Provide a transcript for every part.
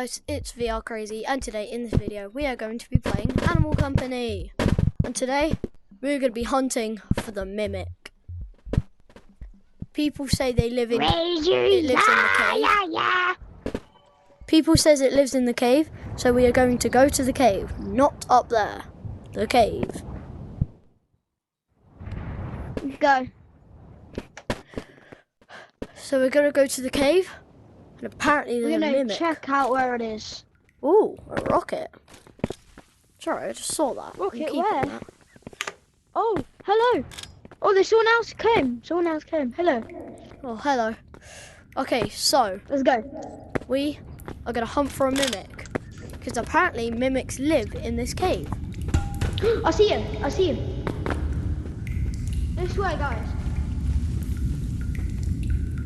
guys, it's VR Crazy, and today in this video we are going to be playing Animal Company. And today we're going to be hunting for the mimic. People say they live in the cave. People says it lives in the cave, so we are going to go to the cave, not up there. The cave. Go. So we're going to go to the cave, and apparently there's a mimic. We're going to check out where it is. Ooh, a rocket. Sorry, I just saw that. Rocket where? That. Oh, hello. Oh, there's someone else came. Someone else came. Hello. Oh, hello. Okay, so. Let's go. We are going to hunt for a mimic. Because apparently mimics live in this cave. I see him. I see him. This way, guys.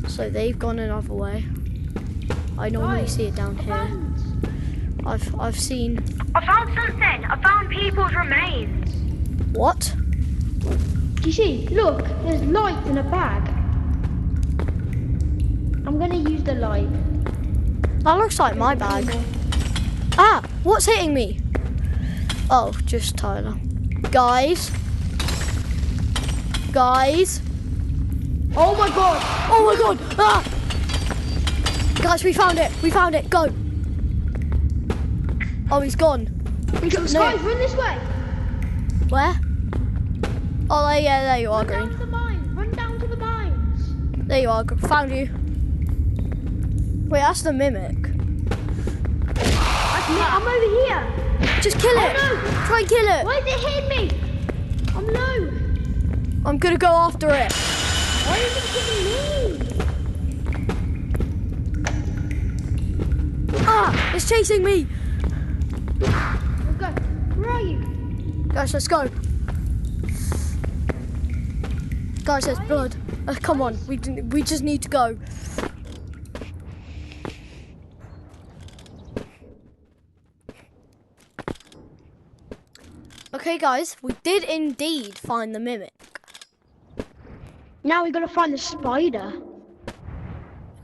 So they've gone another way. I normally see it down here. I've seen. I found something. I found people's remains. What? Do you see? Look, there's light in a bag. I'm gonna use the light. That looks like my bag. Ah, what's hitting me? Oh, just Tyler. Guys. Oh my god! Oh my god! Ah! Guys, we found it! We found it! Go! Oh, he's gone. Guys, run this way! Where? Oh, yeah, there you are, Green. Run down to the mines! Run down to the mines! There you are, found you. Wait, that's the mimic. I'm over here! Just kill it! No. Try and kill it! Why is it hitting me? I'm low! I'm gonna go after it. Why is it hitting me? Ah! It's chasing me! Okay, where are you? Guys, let's go. Guys, there's blood. Come on, we just need to go. Okay, guys, we did indeed find the mimic. Now we gotta find the spider.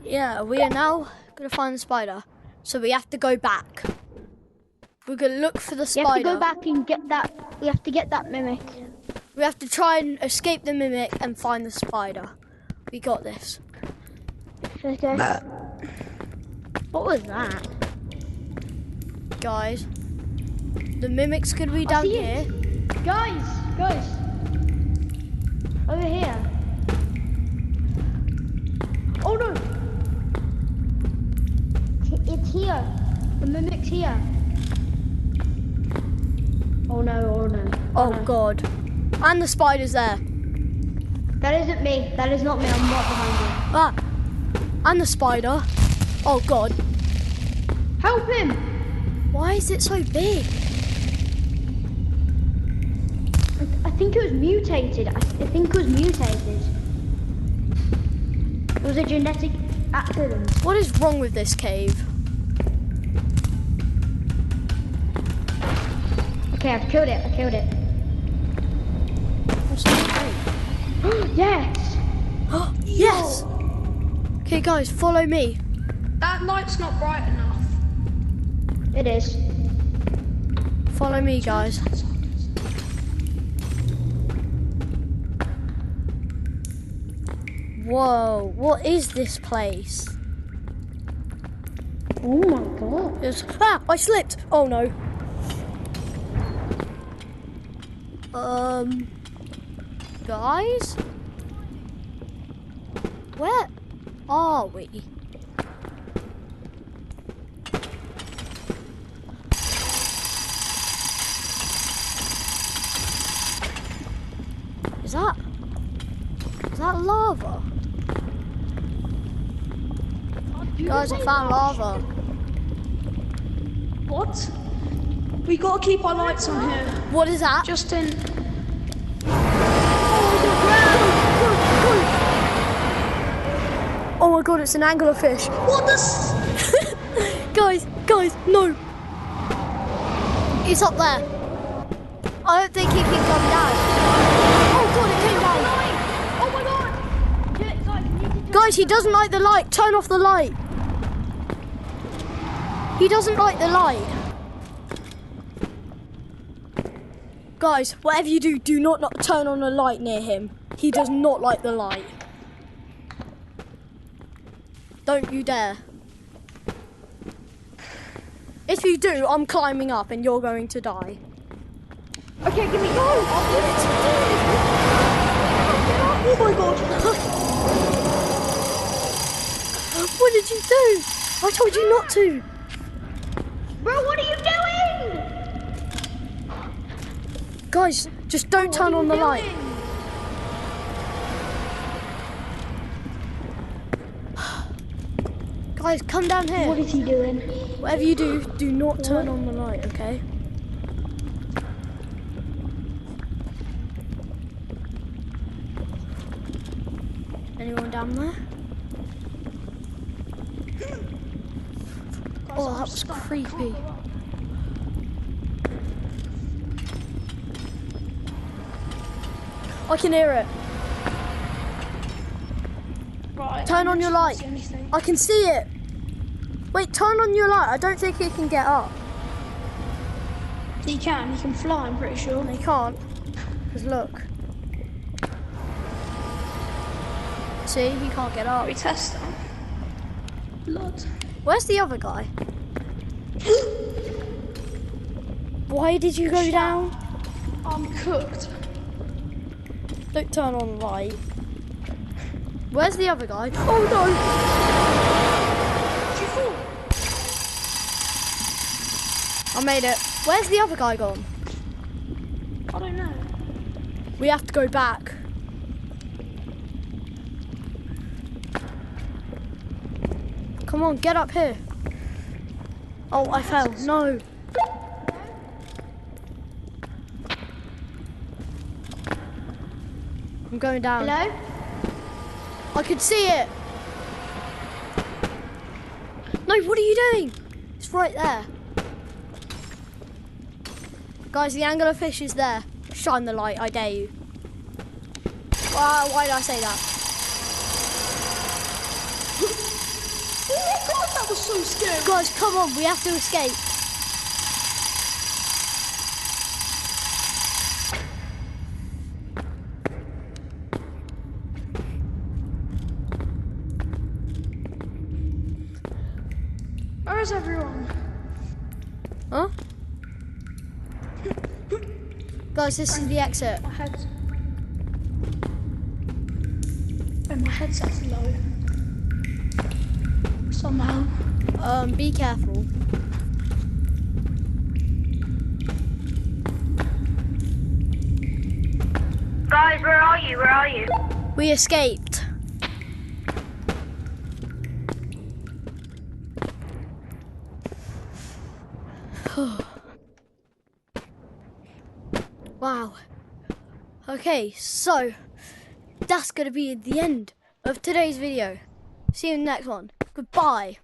Yeah, we are now gonna find the spider. So we have to go back. We're gonna look for the spider. We have to go back and get that. We have to get that mimic. We have to try and escape the mimic and find the spider. We got this. Okay. What was that? Guys, the mimic's gonna be down here. Guys! Over here. Oh no! It's here. The mimic's here. Oh no. Oh god. And the spider's there. That isn't me. That is not me. I'm not behind you. Ah! And the spider. Oh god. Help him! Why is it so big? I think it was mutated. I think it was mutated. It was a genetic accident. What is wrong with this cave? Okay, I've killed it. What's that? Yes! Yes! Okay, guys, follow me. That light's not bright enough. It is. Follow me, guys. Whoa, what is this place? Oh my god. Ah, I slipped. Oh no. Guys? Where are we? Is that lava? Guys, I found lava. What? We gotta keep our lights on here. What is that? Just in. Oh my god, it's an anglerfish. What the? Guys, no. It's up there. I don't think he can come down. Oh god, it came down. Oh my god! Guys, he doesn't like the light. Turn off the light. He doesn't like the light. Guys, whatever you do, do not turn on a light near him. He does not like the light. Don't you dare. If you do, I'm climbing up and you're going to die. Okay, give me go. Oh my god. What did you do? I told you not to. Bro, what are you doing? Guys, just don't turn on the light. Guys, come down here. What is he doing? Whatever you do, do not turn on the light, okay? Anyone down there? Oh, that was creepy. I can hear it. Right. Turn on your light. I can see it. Wait, turn on your light. I don't think he can get up. He can fly, I'm pretty sure. He can't. Because look. See, he can't get up. We test that. Blood. Where's the other guy? Why did you go down? I'm cooked. Don't turn on the light. Where's the other guy? Oh no! Did you fall? I made it. Where's the other guy gone? I don't know. We have to go back. Come on, get up here. Oh, I fell. No. I'm going down. Hello? I could see it. No, what are you doing? It's right there. Guys, the anglerfish is there. Shine the light, I dare you. Why did I say that? Oh my god, that was so scary. Guys, come on, we have to escape. Where is everyone? Huh? Guys, this is the exit. My head. Oh, my headset's low. Somehow. Be careful. Guys, where are you? Where are you? We escaped. Wow. Okay, so that's going to be the end of today's video. See you in the next one. Goodbye.